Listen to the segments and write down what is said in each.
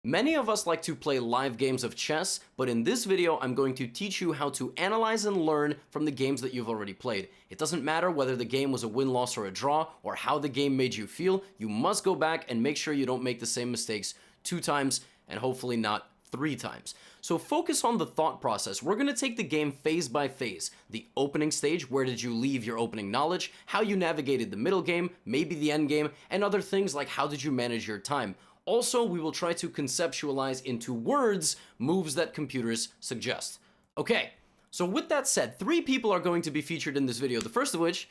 Many of us like to play live games of chess, but in this video I'm going to teach you how to analyze and learn from the games that you've already played. It doesn't matter whether the game was a win, loss, or a draw, or how the game made you feel. You must go back and make sure you don't make the same mistakes 2 times and hopefully not 3 times. So focus on the thought process. We're going to take the game phase by phase. The opening stage, where did you leave your opening knowledge, how you navigated the middle game, maybe the end game, and other things like how did you manage your time. Also, we will try to conceptualize into words moves that computers suggest. Okay, so with that said, 3 people are going to be featured in this video, the first of which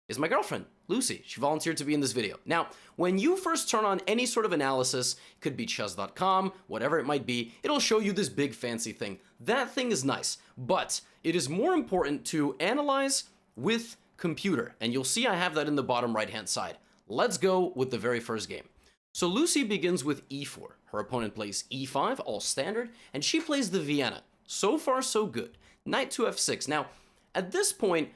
is my girlfriend, Lucy. She volunteered to be in this video. Now, when you first turn on any sort of analysis, could be chess.com, whatever it might be, it'll show you this big fancy thing. That thing is nice, but it is more important to analyze with computer, and you'll see I have that in the bottom right-hand side. Let's go with the very first game. So Lucy begins with e4. Her opponent plays e5, all standard, and she plays the Vienna. So far, so good. Knight to f6. Now, at this point,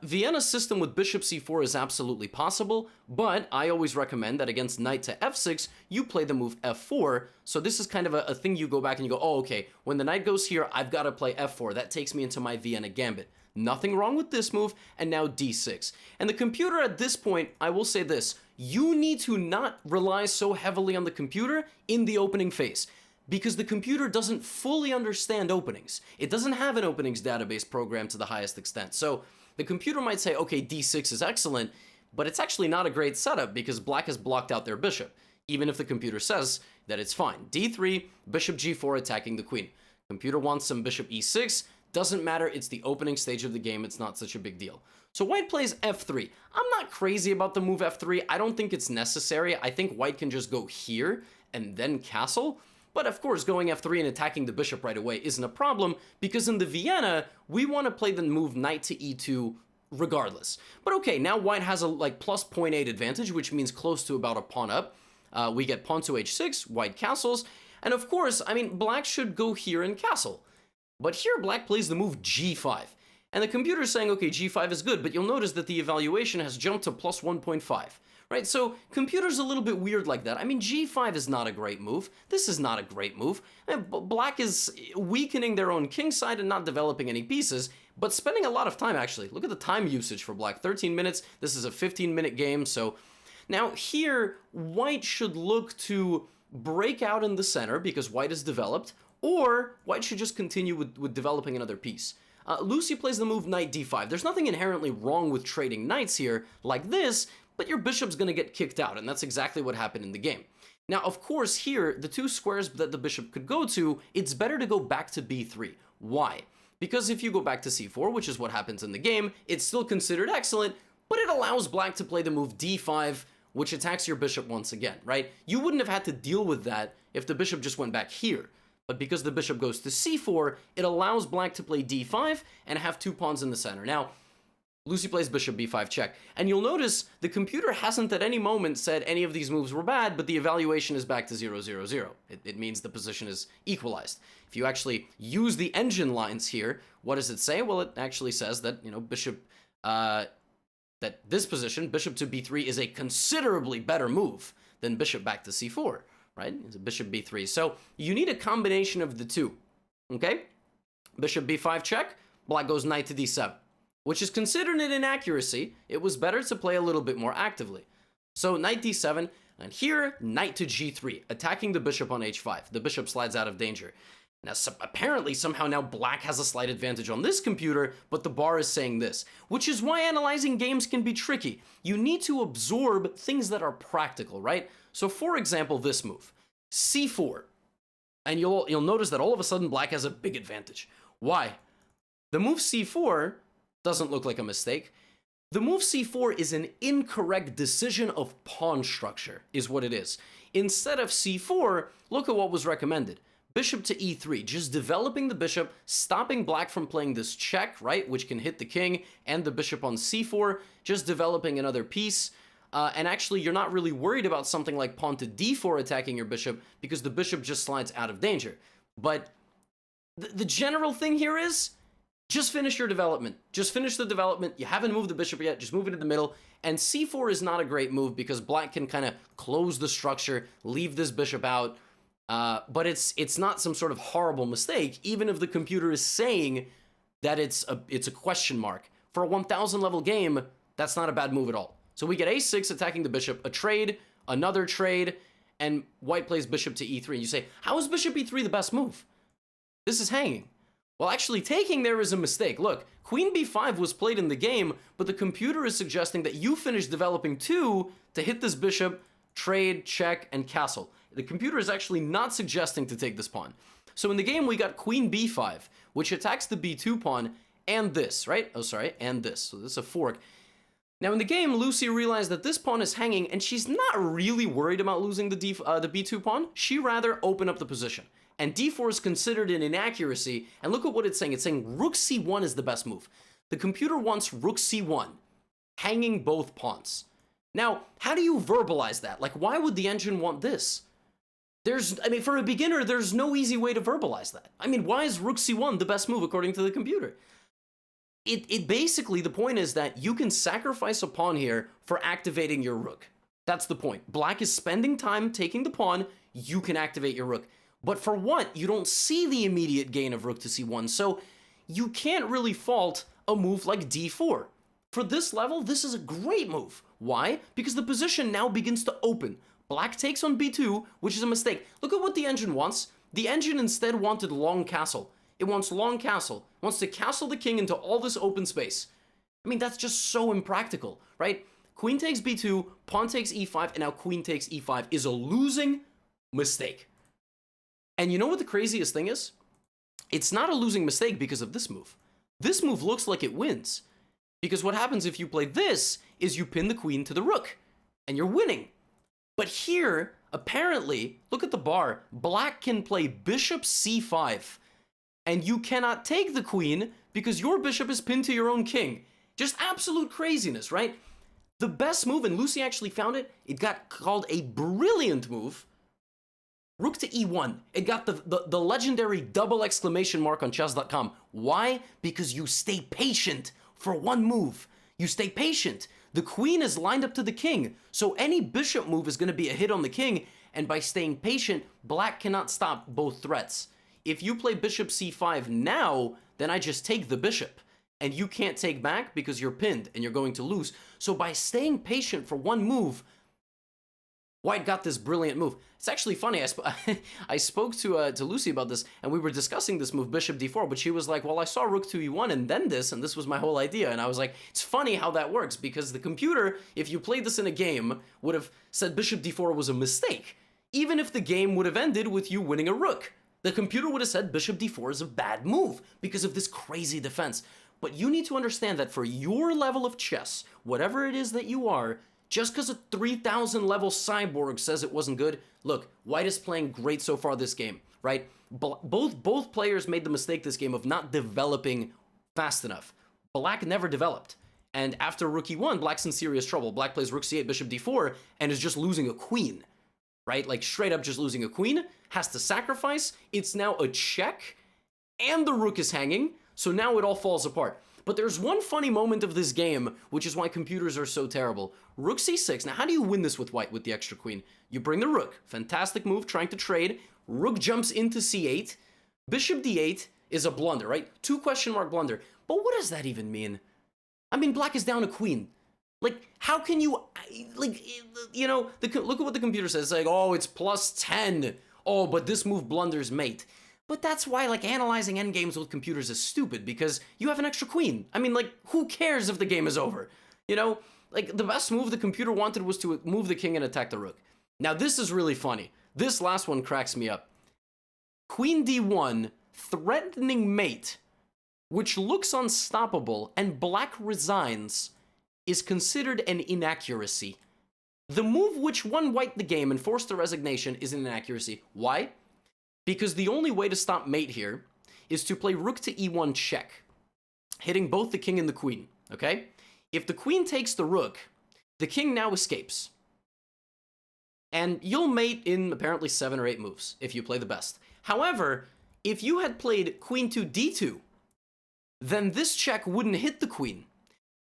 Vienna's system with bishop c4 is absolutely possible, but I always recommend that against knight to f6, you play the move f4. So this is kind of a thing you go back and you go, oh, okay, when the knight goes here, I've got to play f4. That takes me into my Vienna gambit. Nothing wrong with this move, and now d6. And the computer at this point, I will say this, you need to not rely so heavily on the computer in the opening phase, because the computer doesn't fully understand openings. It doesn't have an openings database program to the highest extent. So the computer might say, okay, d6 is excellent, but it's actually not a great setup because black has blocked out their bishop, even if the computer says that it's fine. d3, bishop g4 attacking the queen. Computer wants some bishop e6, doesn't matter, it's the opening stage of the game, it's not such a big deal. So white plays f3. I'm not crazy about the move f3, I don't think it's necessary. I think white can just go here and then castle. But of course, going f3 and attacking the bishop right away isn't a problem, because in the Vienna, we want to play the move knight to e2 regardless. But okay, now white has a plus 0.8 advantage, which means close to about a pawn up. We get pawn to h6, white castles, and of course, I mean, black should go here and castle. But here, black plays the move g5. And the computer's saying, okay, g5 is good, but you'll notice that the evaluation has jumped to plus 1.5, right? So computer's a little bit weird like that. I mean, g5 is not a great move. This is not a great move. And black is weakening their own king side and not developing any pieces, but spending a lot of time, actually. Look at the time usage for black, 13 minutes. This is a 15-minute game, so... Now here, white should look to break out in the center because white is developed, or white should just continue with developing another piece. Lucy plays the move knight d5. There's nothing inherently wrong with trading knights here like this, but your bishop's going to get kicked out, and that's exactly what happened in the game. Now, of course, here, the 2 squares that the bishop could go to, it's better to go back to b3. Why? Because if you go back to c4, which is what happens in the game, it's still considered excellent, but it allows black to play the move d5, which attacks your bishop once again, right? You wouldn't have had to deal with that if the bishop just went back here. But because the bishop goes to c4, it allows black to play d5 and have 2 pawns in the center. Now, Lucy plays bishop b5 check. And you'll notice the computer hasn't at any moment said any of these moves were bad, but the evaluation is back to 0, 0, 0. It means the position is equalized. If you actually use the engine lines here, what does it say? Well, it actually says that, bishop, that this position, bishop to b3, is a considerably better move than bishop back to c4. Right? It's a bishop b3. So you need a combination of the 2. Okay? Bishop b5 check, black goes knight to d7, which is considered an inaccuracy. It was better to play a little bit more actively. So knight d7, and here, knight to g3, attacking the bishop on h5. The bishop slides out of danger. Now, apparently, somehow now black has a slight advantage on this computer, but the bar is saying this, which is why analyzing games can be tricky. You need to absorb things that are practical, right? So, for example, this move, c4, and you'll notice that all of a sudden black has a big advantage. Why? The move c4 doesn't look like a mistake. The move c4 is an incorrect decision of pawn structure, is what it is. Instead of c4, look at what was recommended. Bishop to e3, just developing the bishop, stopping black from playing this check, right, which can hit the king, and the bishop on c4, just developing another piece. And actually, you're not really worried about something like pawn to d4 attacking your bishop, because the bishop just slides out of danger. But the general thing here is, just finish your development. Just finish the development. You haven't moved the bishop yet, just move it in the middle. And c4 is not a great move, because black can kind of close the structure, leave this bishop out. But it's not some sort of horrible mistake, even if the computer is saying that it's a question mark. For a 1000 level game, that's not a bad move at all. So we get a6 attacking the bishop, a trade, another trade, and white plays bishop to e3. And you say, how is bishop e3 the best move? This is hanging. Well, actually, taking there is a mistake. Look, queen b5 was played in the game, but the computer is suggesting that you finish developing 2 to hit this bishop, trade, check, and castle. The computer is actually not suggesting to take this pawn. So in the game, we got queen b5, which attacks the b2 pawn, and this, right? Oh, sorry, and this. So this is a fork. Now in the game, Lucy realized that this pawn is hanging, and she's not really worried about losing the b2 pawn. She rather open up the position. And d4 is considered an inaccuracy, and look at what it's saying. It's saying rook c1 is the best move. The computer wants rook c1, hanging both pawns. Now, how do you verbalize that? Like, why would the engine want this? For a beginner, there's no easy way to verbalize that. I mean, why is rook c1 the best move according to the computer? It basically, the point is that you can sacrifice a pawn here for activating your rook. That's the point. Black is spending time taking the pawn, you can activate your rook. But for what? You don't see the immediate gain of rook to c1, so you can't really fault a move like d4. For this level, this is a great move. Why? Because the position now begins to open. Black takes on b2, which is a mistake. Look at what the engine wants. The engine instead wanted long castle. It wants long castle. It wants to castle the king into all this open space. I mean, that's just so impractical, right? Queen takes b2, pawn takes e5, and now queen takes e5 is a losing mistake. And you know what the craziest thing is? It's not a losing mistake because of this move. This move looks like it wins. Because what happens if you play this is you pin the queen to the rook, and you're winning. But here, apparently, look at the bar, black can play bishop c5, and you cannot take the queen because your bishop is pinned to your own king. Just absolute craziness, right? The best move, and Lucy actually found it, it got called a brilliant move, rook to e1. It got the legendary double exclamation mark on chess.com. Why? Because you stay patient for one move. You stay patient. The queen is lined up to the king, so any bishop move is going to be a hit on the king, and by staying patient, black cannot stop both threats. If you play bishop c5 now, then I just take the bishop, and you can't take back because you're pinned, and you're going to lose. So by staying patient for one move, white got this brilliant move. It's actually funny, I spoke to Lucy about this, and we were discussing this move, bishop d4, but she was like, well, I saw rook to e1 and then this, and this was my whole idea. And I was like, it's funny how that works, because the computer, if you played this in a game, would have said bishop d4 was a mistake, even if the game would have ended with you winning a rook. The computer would have said bishop d4 is a bad move because of this crazy defense. But you need to understand that for your level of chess, whatever it is that you are, just because a 3000 level cyborg says it wasn't good, look, white is playing great so far this game, right? Both players made the mistake this game of not developing fast enough. Black never developed. And after rook e1, black's in serious trouble. Black plays rook c8, bishop d4, and is just losing a queen, right? Like straight up just losing a queen, has to sacrifice. It's now a check, and the rook is hanging, so now it all falls apart. But there's one funny moment of this game, which is why computers are so terrible. Rook c6. Now, how do you win this with white with the extra queen? You bring the rook. Fantastic move, trying to trade. Rook jumps into c8. Bishop d8 is a blunder, right? 2 question mark blunder. But what does that even mean? I mean, black is down a queen. Like, how can you, like, you know, look at what the computer says. It's like, oh, it's plus 10. Oh, but this move blunders mate. But that's why, like, analyzing endgames with computers is stupid, because you have an extra queen. I mean, like, who cares if the game is over? You know? Like, the best move the computer wanted was to move the king and attack the rook. Now, this is really funny. This last one cracks me up. Queen d1, threatening mate, which looks unstoppable, and black resigns, is considered an inaccuracy. The move which won white the game and forced the resignation is an inaccuracy. Why? Because the only way to stop mate here is to play rook to e1 check, hitting both the king and the queen, okay? If the queen takes the rook, the king now escapes. And you'll mate in apparently 7 or 8 moves if you play the best. However, if you had played queen to d2, then this check wouldn't hit the queen.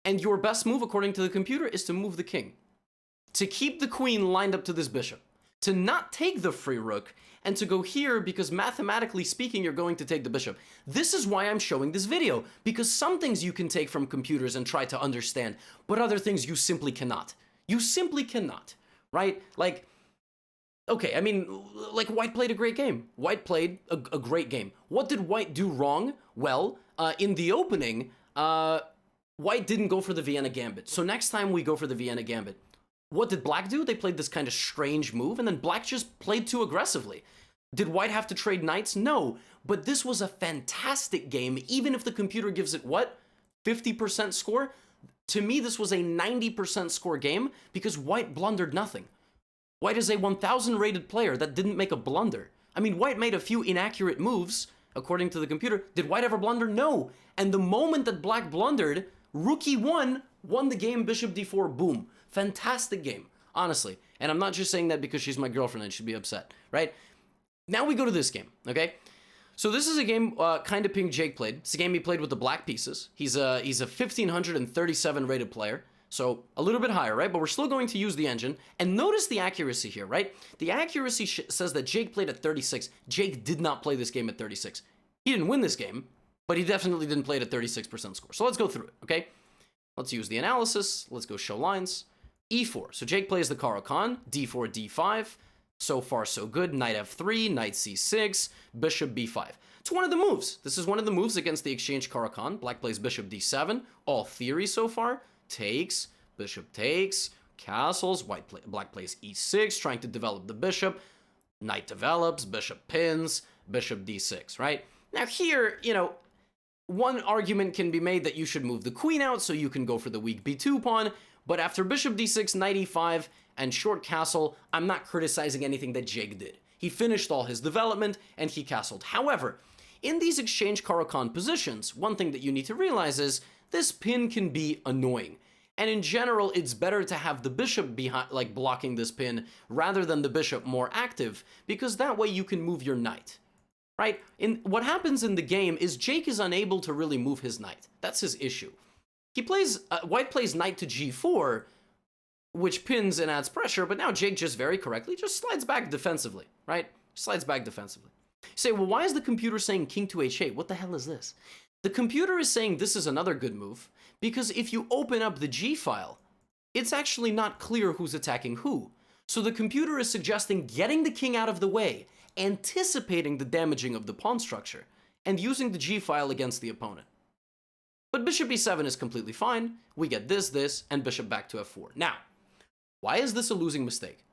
And your best move, according to the computer, is to move the king, to keep the queen lined up to this bishop, to not take the free rook, and to go here because mathematically speaking, you're going to take the bishop. This is why I'm showing this video, because some things you can take from computers and try to understand, but other things you simply cannot. You simply cannot, right? Like, okay, I mean, like White played a great game. White played a great game. What did White do wrong? Well, in the opening, White didn't go for the Vienna Gambit. So next time we go for the Vienna Gambit. What did Black do? They played this kind of strange move, and then Black just played too aggressively. Did White have to trade knights? No, but this was a fantastic game, even if the computer gives it, what, 50% score? To me, this was a 90% score game, because White blundered nothing. White is a 1,000 rated player that didn't make a blunder. I mean, White made a few inaccurate moves, according to the computer. Did White ever blunder? No. And the moment that Black blundered, Rook E1 won the game, Bishop D4, boom. Fantastic game, honestly. And I'm not just saying that because she's my girlfriend and she'd be upset, right? Now we go to this game, okay? So this is a game kind of ping Jake played. It's a game he played with the black pieces. He's a 1,537 rated player, so a little bit higher, right? But we're still going to use the engine. And notice the accuracy here, right? The accuracy says that Jake played at 36. Jake did not play this game at 36. He didn't win this game, but he definitely didn't play it at 36% score. So let's go through it, okay? Let's use the analysis. Let's go show lines. E4. So Jake plays the Caro-Kann. D4, D5. So far, so good. Knight F3, Knight C6, Bishop B5. It's one of the moves. This is one of the moves against the exchange Caro-Kann. Black plays Bishop D7. All theory so far. Takes, Bishop takes, castles. Black plays E6, trying to develop the bishop. Knight develops, Bishop pins, Bishop D6, right? Now here, you know, one argument can be made that you should move the queen out so you can go for the weak B2 pawn. But after Bishop D6, Knight E5, and short castle, I'm not criticizing anything that Jake did. He finished all his development, and he castled. However, in these exchange Caro-Kann positions, one thing that you need to realize is this pin can be annoying. And in general, it's better to have the bishop behind, like blocking this pin, rather than the bishop more active, because that way you can move your knight. Right? What happens in the game is Jake is unable to really move his knight. That's his issue. He plays, White plays knight to G4, which pins and adds pressure, but now Jake just very correctly just slides back defensively, right? Slides back defensively. You say, well, why is the computer saying king to H8? What the hell is this? The computer is saying this is another good move, because if you open up the G file, it's actually not clear who's attacking who. So the computer is suggesting getting the king out of the way, anticipating the damaging of the pawn structure, and using the G file against the opponent. But Bishop E7 is completely fine. We get this, and Bishop back to F4. Now, why is this a losing mistake?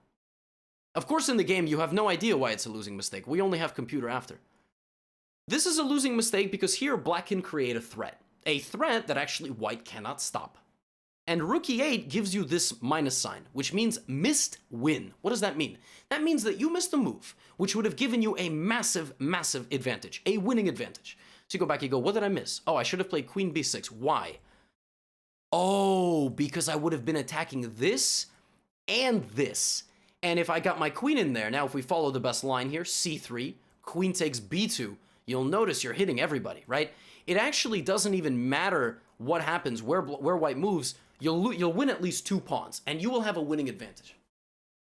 Of course, in the game, you have no idea why it's a losing mistake. We only have computer after. This is a losing mistake because here, Black can create a threat that actually White cannot stop. And Rook E8 gives you this minus sign, which means missed win. What does that mean? That means that you missed a move, which would have given you a massive, massive advantage, a winning advantage. So you go back, you go, what did I miss? Oh, I should have played Queen B6. Why? Oh, because I would have been attacking this and this. And if I got my queen in there, now if we follow the best line here, C3, queen takes B2, you'll notice you're hitting everybody, right? It actually doesn't even matter what happens, where White moves, you'll win at least 2 pawns, and you will have a winning advantage.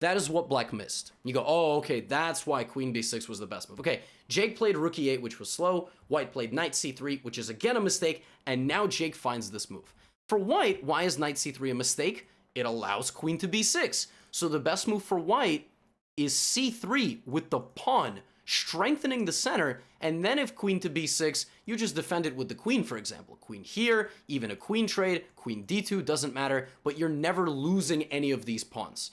That is what Black missed. You go, oh, okay, that's why Queen B6 was the best move. Okay, Jake played Rook E8, which was slow. White played Knight C3, which is again a mistake, and now Jake finds this move. For White, why is Knight C3 a mistake? It allows Queen to B6. So the best move for White is C3 with the pawn, strengthening the center, and then if Queen to B6, you just defend it with the queen, for example. Queen here, even a queen trade, Queen D2, doesn't matter, but you're never losing any of these pawns.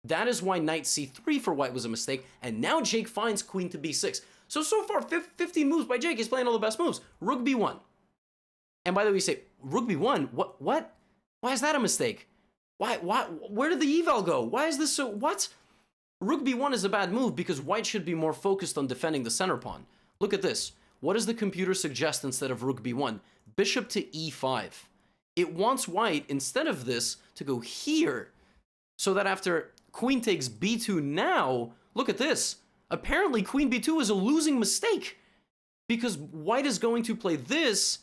That is why Knight C3 for White was a mistake, and now Jake finds Queen to B6. So far, 15 moves by Jake. He's playing all the best moves. Rook B1. And by the way, you say, Rook B1? What? Why is that a mistake? Why? Where did the eval go? Why is this so, what? Rook B1 is a bad move because White should be more focused on defending the center pawn. Look at this. What does the computer suggest instead of Rook B1? Bishop to E5. It wants White, instead of this, to go here, so that after Queen takes B2 now, look at this. Apparently, Queen B2 is a losing mistake because White is going to play this,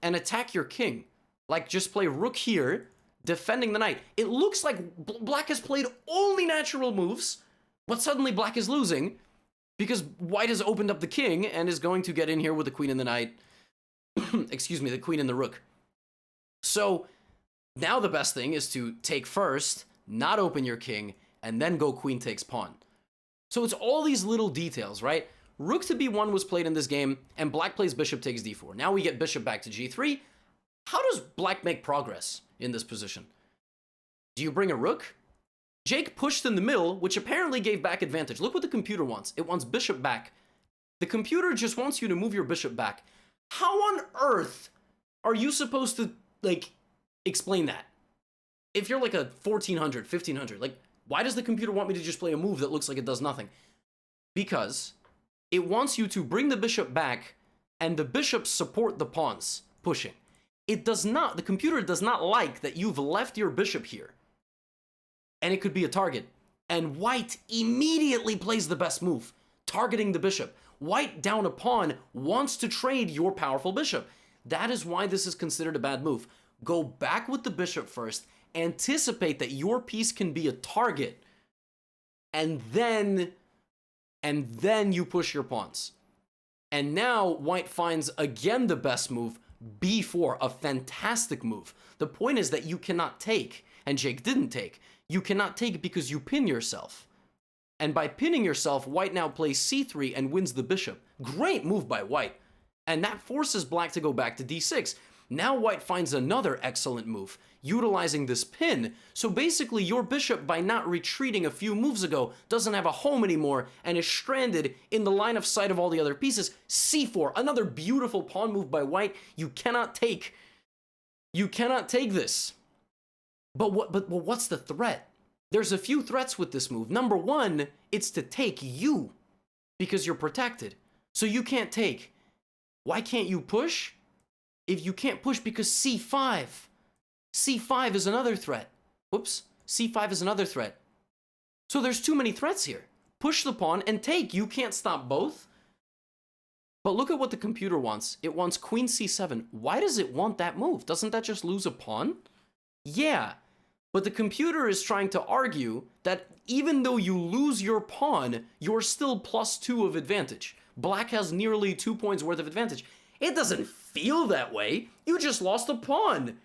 and attack your king. Like, just play Rook here, defending the knight. It looks like Black has played only natural moves, but suddenly Black is losing. because white has opened up the king and is going to get in here with the queen and the knight. Excuse me, the queen and the rook. So now the best thing is to take first, not open your king, and then go queen takes pawn. So it's all these little details, right? Rook to b1 was played in this game, and black plays bishop takes d4. Now we get bishop back to g3. How does black make progress in this position? Do you bring a rook? Jake pushed in the middle, which apparently gave back advantage. Look what the computer wants. It wants bishop back. The computer just wants you to move your bishop back. How on earth are you supposed to, like, explain that? If you're like a 1400, 1500, like, why does the computer want me to just play a move that looks like it does nothing? Because it wants you to bring the bishop back and the bishops support the pawns pushing. It does not, the computer does not like that you've left your bishop here. And it could be a target. And white immediately plays the best move, targeting the bishop. White down a pawn wants to trade your powerful bishop. That is why this is considered a bad move. Go back with the bishop first, anticipate that your piece can be a target, and then you push your pawns. And now white finds again the best move, b4, a fantastic move. The point is that you cannot take, and Jake didn't take. You cannot take because you pin yourself. And by pinning yourself, white now plays c3 and wins the bishop. Great move by white. And that forces black to go back to d6. Now white finds another excellent move, utilizing this pin. So basically your bishop, by not retreating a few moves ago, doesn't have a home anymore and is stranded in the line of sight of all the other pieces. c4, another beautiful pawn move by white. You cannot take. You cannot take this. But what's the threat? There's a few threats with this move. Number one, it's to take you because you're protected. So you can't take. Why can't you push? If you can't push, because c5. c5 is another threat. Whoops. c5 is another threat. So there's too many threats here. Push the pawn and take. You can't stop both. But look at what the computer wants. It wants queen c7. Why does it want that move? Doesn't that just lose a pawn? Yeah. But the computer is trying to argue that even though you lose your pawn, you're still +2 of advantage. Black has nearly 2 points worth of advantage. It doesn't feel that way. You just lost a pawn.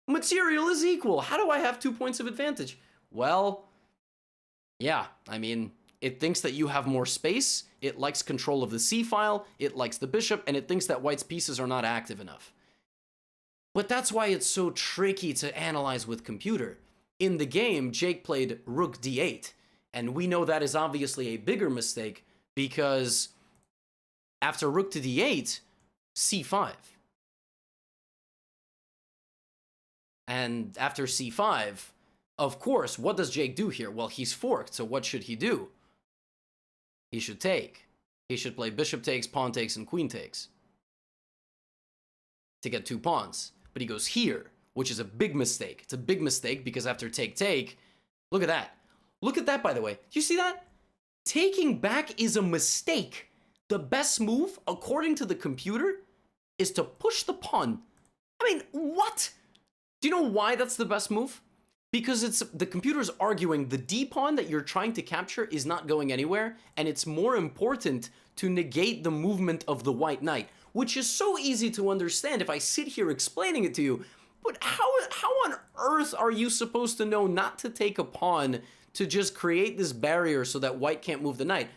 Material is equal. How do I have 2 points of advantage? Well, yeah, I mean, it thinks that you have more space. It likes control of the c-file. It likes the bishop, and it thinks that white's pieces are not active enough. But that's why it's so tricky to analyze with computer. In the game, Jake played rook d8, and we know that is obviously a bigger mistake because after rook to d8, c5. And after c5, of course, what does Jake do here? Well, he's forked, so what should he do? He should take. He should play bishop takes, pawn takes, and queen takes to get 2 pawns. But he goes here, which is a big mistake. It's a big mistake because after take, look at that. Look at that, by the way. Do you see that? Taking back is a mistake. The best move, according to the computer, is to push the pawn. I mean, what? Do you know why that's the best move? Because it's the computer's arguing the d pawn that you're trying to capture is not going anywhere, and it's more important to negate the movement of the white knight, which is so easy to understand if I sit here explaining it to you. But how on earth are you supposed to know not to take a pawn to just create this barrier so that white can't move the knight?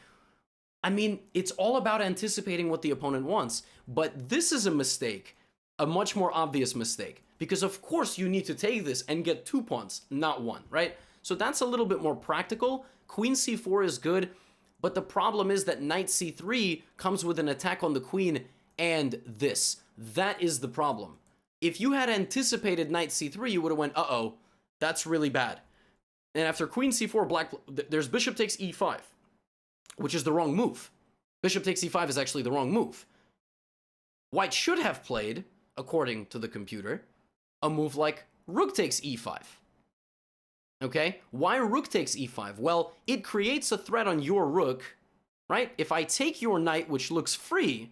I mean, it's all about anticipating what the opponent wants. But this is a mistake, a much more obvious mistake. Because of course you need to take this and get 2 pawns, not 1, right? So that's a little bit more practical. Queen c4 is good, but the problem is that knight c3 comes with an attack on the queen and this. That is the problem. If you had anticipated knight c3, you would have went, uh-oh, that's really bad. And after queen c4, black, there's bishop takes e5, which is the wrong move. Bishop takes e5 is actually the wrong move. White should have played, according to the computer, a move like rook takes e5. Okay? Why rook takes e5? Well, it creates a threat on your rook, right? If I take your knight, which looks free,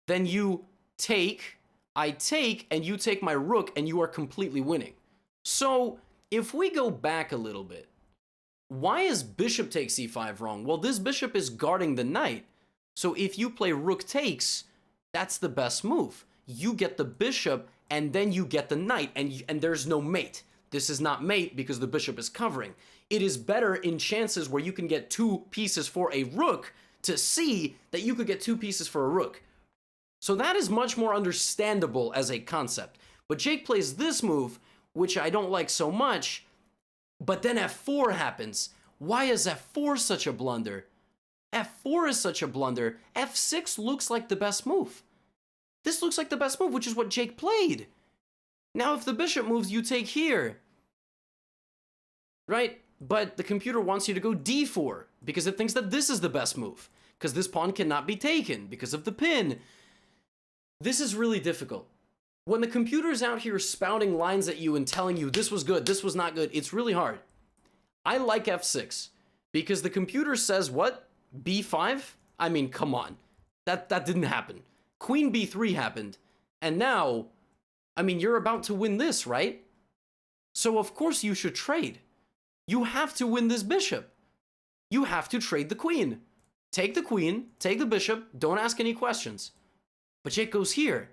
then you take, I take, and you take my rook, and you are completely winning. So, if we go back a little bit, Why is bishop takes e5 wrong? Well, this bishop is guarding the knight. So if you play rook takes, that's the best move. You get the bishop, and then you get the knight, and there's no mate. This is not mate because the bishop is covering. It is better in chances where you can get 2 pieces for a rook to see that you could get 2 pieces for a rook. So that is much more understandable as a concept. But Jake plays this move, which I don't like so much, but then f4 happens. Why is f4 such a blunder? f4 is such a blunder. f6 looks like the best move. This looks like the best move, which is what Jake played. Now if the bishop moves, you take here. Right? But the computer wants you to go d4 because it thinks that this is the best move. Because this pawn cannot be taken because of the pin. This is really difficult. When the computer's out here spouting lines at you and telling you this was good, this was not good, it's really hard. I like f6 because the computer says what? b5? I mean, come on. That didn't happen. Queen b3 happened. And now, I mean, you're about to win this, right? So of course you should trade. You have to win this bishop. You have to trade the queen. Take the queen, take the bishop, don't ask any questions. But Jake goes here.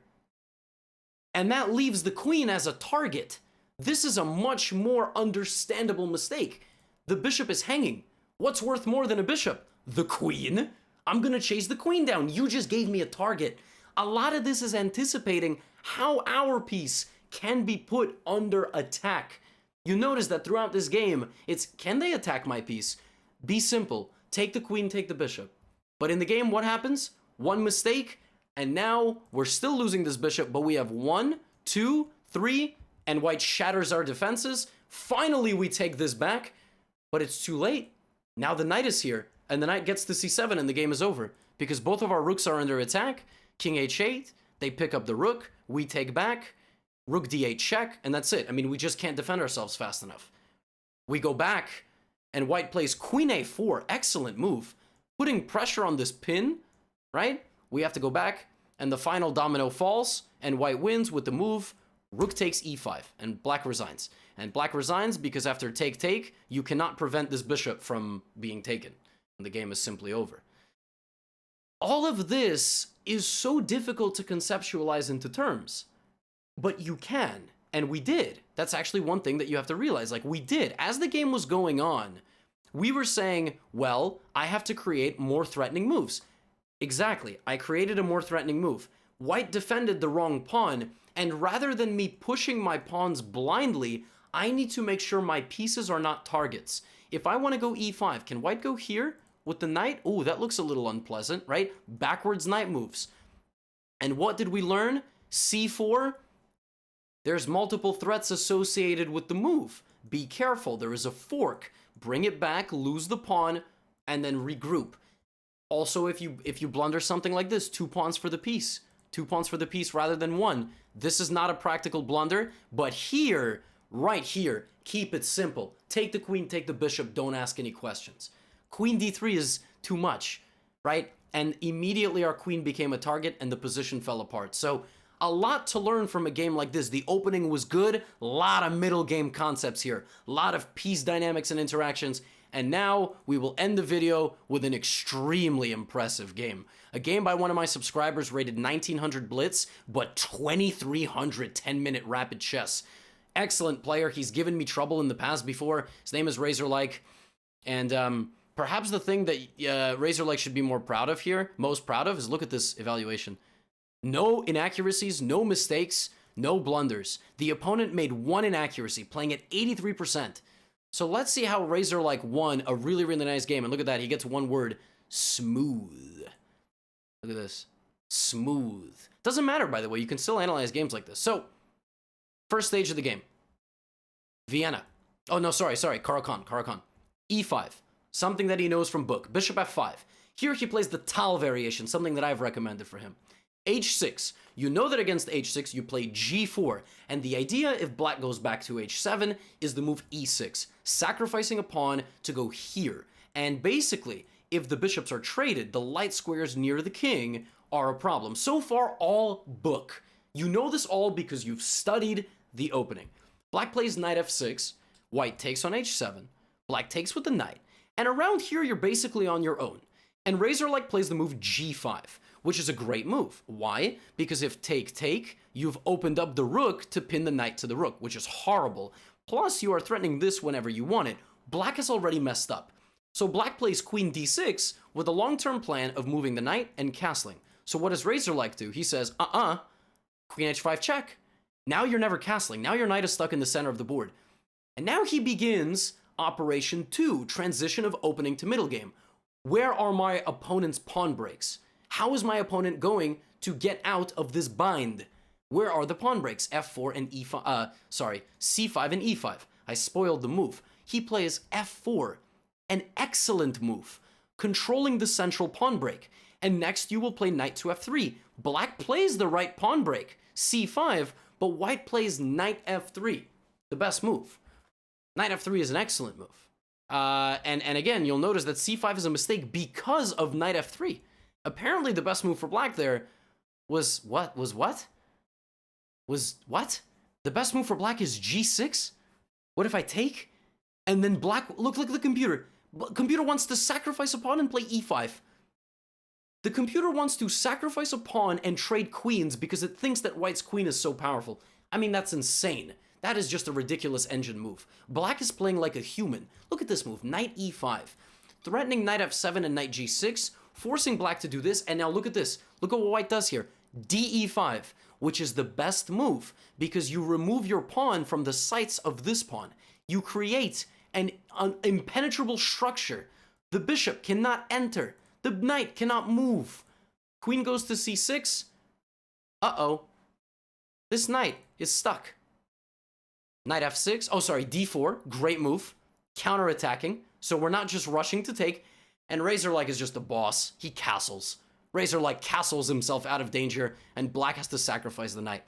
And that leaves the queen as a target. This is a much more understandable mistake. The bishop is hanging. What's worth more than a bishop? The queen? I'm gonna chase the queen down. You just gave me a target. A lot of this is anticipating how our piece can be put under attack. You notice that throughout this game, it's, can they attack my piece? Be simple. Take the queen, take the bishop. But in the game, what happens? One mistake, and now we're still losing this bishop, but we have 1, 2, 3, and white shatters our defenses. Finally, we take this back, but it's too late. Now the knight is here, and the knight gets to c7, and the game is over. Because both of our rooks are under attack. King h8, they pick up the rook, we take back, rook d8 check, and that's it. I mean, we just can't defend ourselves fast enough. We go back, and white plays queen a4, excellent move. Putting pressure on this pin, right? We have to go back, and the final domino falls, and white wins with the move, rook takes e5, and black resigns. And black resigns because after take, you cannot prevent this bishop from being taken, and the game is simply over. All of this is so difficult to conceptualize into terms, but you can, and we did. That's actually one thing that you have to realize, like we did. As the game was going on, we were saying, well, I have to create more threatening moves. Exactly, I created a more threatening move. White defended the wrong pawn, and rather than me pushing my pawns blindly, I need to make sure my pieces are not targets. If I want to go e5, can white go here with the knight? Oh, that looks a little unpleasant, right? Backwards knight moves. And what did we learn? c4, there's multiple threats associated with the move. Be careful, there is a fork. Bring it back, lose the pawn, and then regroup. Also, if you blunder something like this, 2 pawns for the piece. 2 pawns for the piece rather than 1. This is not a practical blunder, but here, right here, keep it simple. Take the queen, take the bishop, don't ask any questions. Queen d3 is too much, right? And immediately our queen became a target and the position fell apart. So a lot to learn from a game like this. The opening was good, a lot of middle game concepts here, a lot of piece dynamics and interactions, and now we will end the video with an extremely impressive game. A game by one of my subscribers rated 1900 Blitz, but 2300 10-minute rapid chess. Excellent player, he's given me trouble in the past before. His name is Razorlike, and perhaps the thing that Razorlike should be more proud of here, most proud of, is look at this evaluation. No inaccuracies, no mistakes, no blunders. The opponent made 1 inaccuracy, playing at 83%. So let's see how Razorlike won a really, really nice game. And look at that, he gets 1 word, smooth. Look at this, smooth. Doesn't matter, by the way, you can still analyze games like this. So, first stage of the game. Vienna. Oh, no, sorry, Caro-Kann. E5, something that he knows from book. Bishop f5. Here he plays the Tal variation, something that I've recommended for him. h6. You know that against h6 you play g4, and the idea if black goes back to h7 is the move e6, sacrificing a pawn to go here. And basically, if the bishops are traded, the light squares near the king are a problem. So far, all book. You know this all because you've studied the opening. Black plays knight f6, white takes on h7, Black takes with the knight, and around here you're basically on your own. And Razorlight plays the move g5, which is a great move. Why? Because if take, you've opened up the rook to pin the knight to the rook, which is horrible. Plus, you are threatening this whenever you want it. Black has already messed up. So Black plays queen d6 with a long-term plan of moving the knight and castling. So what does Razorlight do? He says, queen h5 check. Now you're never castling. Now your knight is stuck in the center of the board. And now he begins Operation 2, transition of opening to middle game. Where are my opponent's pawn breaks? How is my opponent going to get out of this bind? Where are the pawn breaks? F4 and E5, C5 and E5. I spoiled the move. He plays F4, an excellent move, controlling the central pawn break. And next you will play knight to F3. Black plays the right pawn break, C5, but white plays knight F3, the best move. Knight F3 is an excellent move. And again, you'll notice that C5 is a mistake because of knight F3. Apparently the best move for black there was what? The best move for black is G6? What if I take? And then black, look at the computer. Computer wants to sacrifice a pawn and play E5. The computer wants to sacrifice a pawn and trade queens because it thinks that white's queen is so powerful. I mean, that's insane. That is just a ridiculous engine move. Black is playing like a human. Look at this move, knight E5. Threatening knight F7 and knight G6, forcing black to do this, and now look at this. Look at what white does here. DE5, which is the best move because you remove your pawn from the sights of this pawn. You create an impenetrable structure. The bishop cannot enter. The knight cannot move. Queen goes to C6. Uh-oh. This knight is stuck. Knight F6. Oh, sorry, D4. Great move. Counterattacking. So we're not just rushing to take. And Razorlight is just a boss. He castles. Razorlight castles himself out of danger, and black has to sacrifice the knight.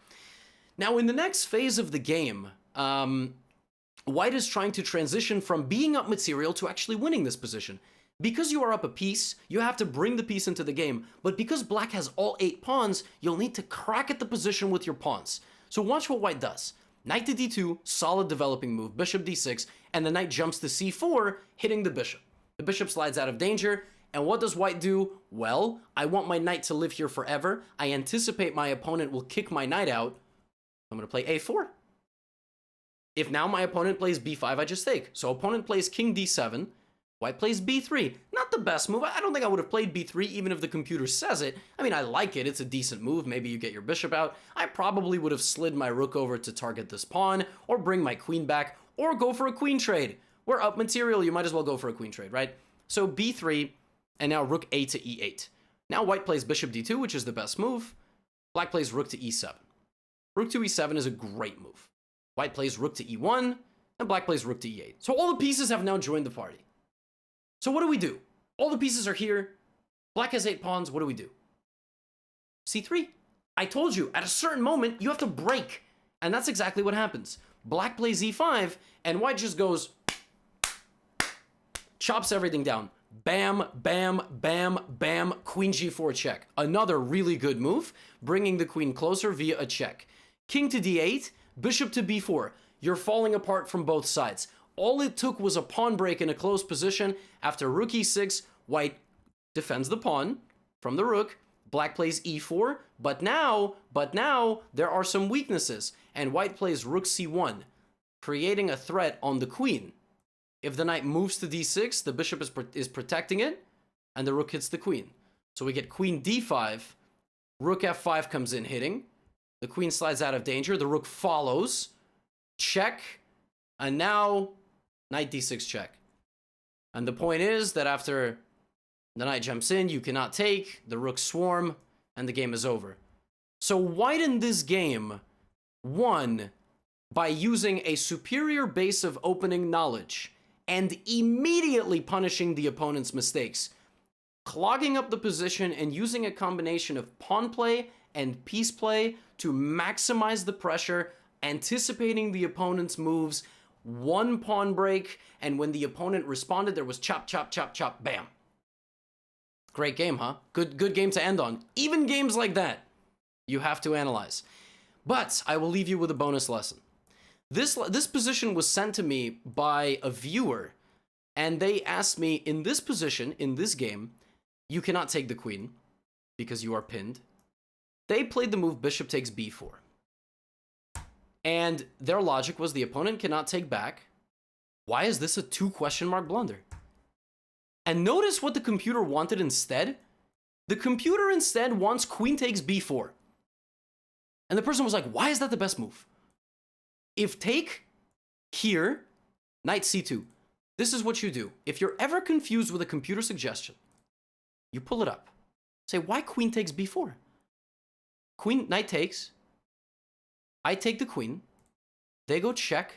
Now, in the next phase of the game, white is trying to transition from being up material to actually winning this position. Because you are up a piece, you have to bring the piece into the game, but because black has all 8 pawns, you'll need to crack at the position with your pawns. So watch what white does. Knight to D2, solid developing move, bishop D6, and the knight jumps to C4, hitting the bishop. The bishop slides out of danger, and what does white do? Well, I want my knight to live here forever. I anticipate my opponent will kick my knight out. I'm going to play A4. If now my opponent plays B5, I just take. So opponent plays king D7, white plays B3. Not the best move. I don't think I would have played B3 even if the computer says it. I mean, I like it. It's a decent move. Maybe you get your bishop out. I probably would have slid my rook over to target this pawn, or bring my queen back, or go for a queen trade. We're up material. You might as well go for a queen trade, right? So B3, and now rook A to E8. Now white plays bishop D2, which is the best move. Black plays rook to E7. Rook to E7 is a great move. White plays rook to E1, and black plays rook to E8. So all the pieces have now joined the party. So what do we do? All the pieces are here. Black has 8 pawns. What do we do? C3. I told you, at a certain moment, you have to break. And that's exactly what happens. Black plays E5, and white just goes, chops everything down. Bam, bam, bam, bam, queen G4 check. Another really good move, bringing the queen closer via a check. King to D8, bishop to B4. You're falling apart from both sides. All it took was a pawn break in a close position. After rook E6, white defends the pawn from the rook. Black plays E4, but now there are some weaknesses, and white plays rook C1, creating a threat on the queen. If the knight moves to D6, the bishop is protecting it, and the rook hits the queen. So we get queen D5, rook F5 comes in hitting, the queen slides out of danger, the rook follows, check, and now knight D6 check. And the point is that after the knight jumps in, you cannot take, the rooks swarm, and the game is over. So white in this game won by using a superior base of opening knowledge and immediately punishing the opponent's mistakes, clogging up the position and using a combination of pawn play and piece play to maximize the pressure, anticipating the opponent's moves, one pawn break, and when the opponent responded, there was chop, chop, chop, chop, bam. Great game, huh? Good game to end on. Even games like that, you have to analyze. But I will leave you with a bonus lesson. This position was sent to me by a viewer And they asked me, in this position, in this game, you cannot take the queen because you are pinned. They played the move bishop takes b4. And their logic was the opponent cannot take back. Why is this a 2 question mark blunder? And notice what the computer wanted instead. The computer instead wants queen takes b4. And the person was like, why is that the best move? If take here, knight c2. This is what you do. If you're ever confused with a computer suggestion, you pull it up. Say, why queen takes b4? Queen, knight takes. I take the queen. They go check.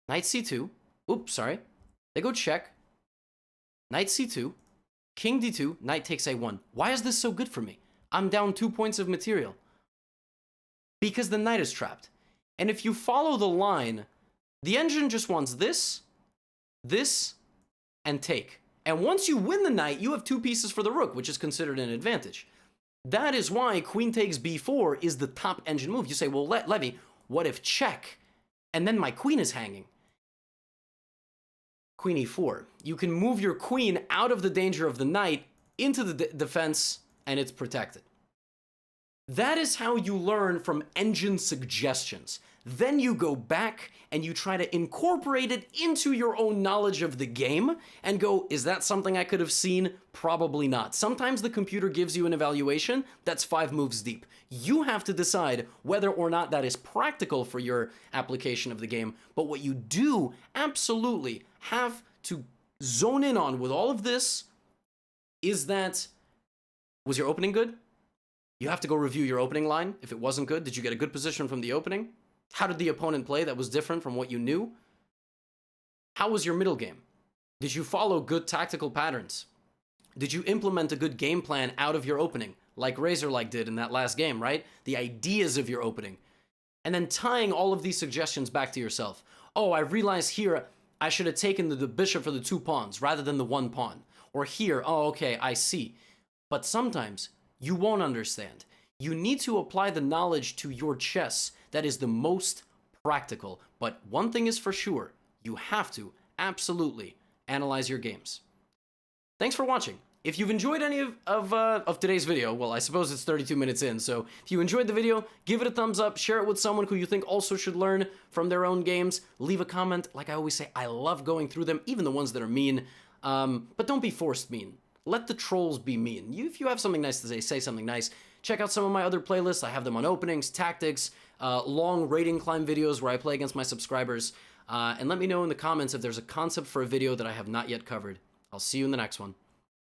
Knight c2. Oops, sorry. They go check. Knight c2. King d2. Knight takes a1. Why is this so good for me? I'm down 2 points of material. Because the knight is trapped. And if you follow the line, the engine just wants this, this, and take. And once you win the knight, you have 2 pieces for the rook, which is considered an advantage. That is why queen takes b4 is the top engine move. You say, well, Levy, what if check? And then my queen is hanging. Queen e4. You can move your queen out of the danger of the knight into the defense, and it's protected. That is how you learn from engine suggestions. Then you go back and you try to incorporate it into your own knowledge of the game and go, is that something I could have seen? Probably not. Sometimes the computer gives you an evaluation that's 5 moves deep. You have to decide whether or not that is practical for your application of the game. But what you do absolutely have to zone in on with all of this is that, was your opening good? You have to go review your opening line. If it wasn't good, did you get a good position from the opening? How did the opponent play that was different from what you knew? How was your middle game? Did you follow good tactical patterns? Did you implement a good game plan out of your opening, like Razorlike did in that last game, right? The ideas of your opening. And then tying all of these suggestions back to yourself. Oh, I realized here I should have taken the bishop for the 2 pawns rather than the 1 pawn. Or here, oh, okay, I see. But sometimes you won't understand. You need to apply the knowledge to your chess that is the most practical. But one thing is for sure, you have to absolutely analyze your games. Thanks for watching. If you've enjoyed any of today's video, well, I suppose it's 32 minutes in, so if you enjoyed the video, give it a thumbs up, share it with someone who you think also should learn from their own games, leave a comment. Like I always say, I love going through them, even the ones that are mean, but don't be forced mean. Let the trolls be mean. If you have something nice to say something nice. Check out some of my other playlists. I have them on openings, tactics, long rating climb videos where I play against my subscribers. And let me know in the comments if there's a concept for a video that I have not yet covered. I'll see you in the next one.